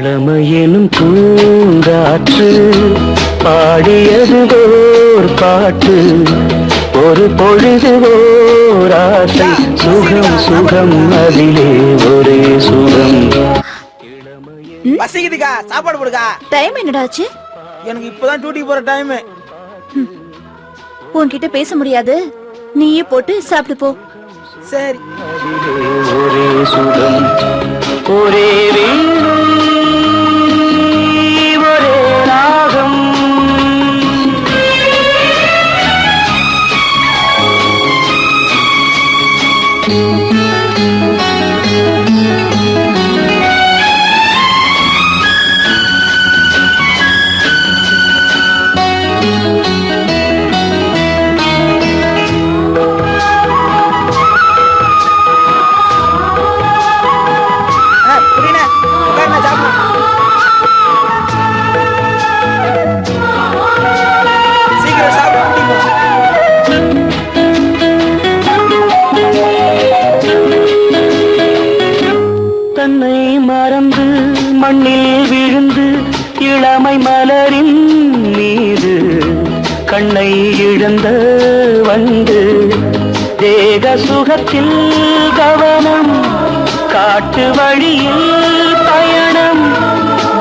இளமையெனும் பூங்காற்று பாடியது ஓர் பாட்டு, ஒரு பொழுது ஓர் ஆசை, சுகம் சுகம் அதிலே ஒரே சுகம். பசிக்குதுக்கா, சாப்பாடு போடுக்கா. டைம் என்னடாச்சு? எனக்கு இப்பதான் டியூட்டி போற டைம். உன்கிட்ட பேச முடியாது, நீயே போட்டு சாப்பிட்டு போ. சரி. ஒரே சுகம், ஒரே வீணை, ஒரே ராகம். தன்னை மறந்து மண்ணில் விழுந்து இளமை மலரின் மீது கண்ணை இழந்த வந்து தேக சுகத்தில் கவனம், காட்டு வழியில் பயணம்,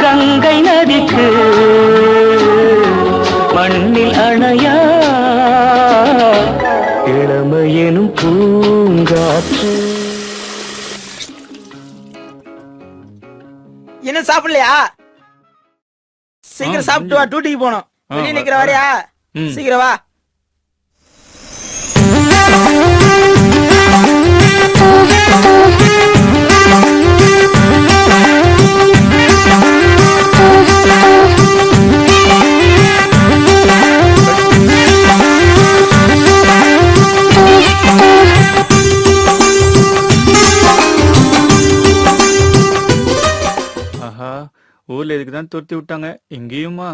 கங்கை நதிக்கு மண்ணில் அணையா இளமையெனும் பூங்காற்று. என்ன சாப்பிடலையா? சீக்கிரம் சாப்பிட்டு வா, டியூட்டிக்கு போனோம். வெளியே நிக்கிற வரையா? சீக்கிரம் வா. ஊர்ல இதுக்குதான் துரத்தி விட்டாங்க, எங்கேயுமா?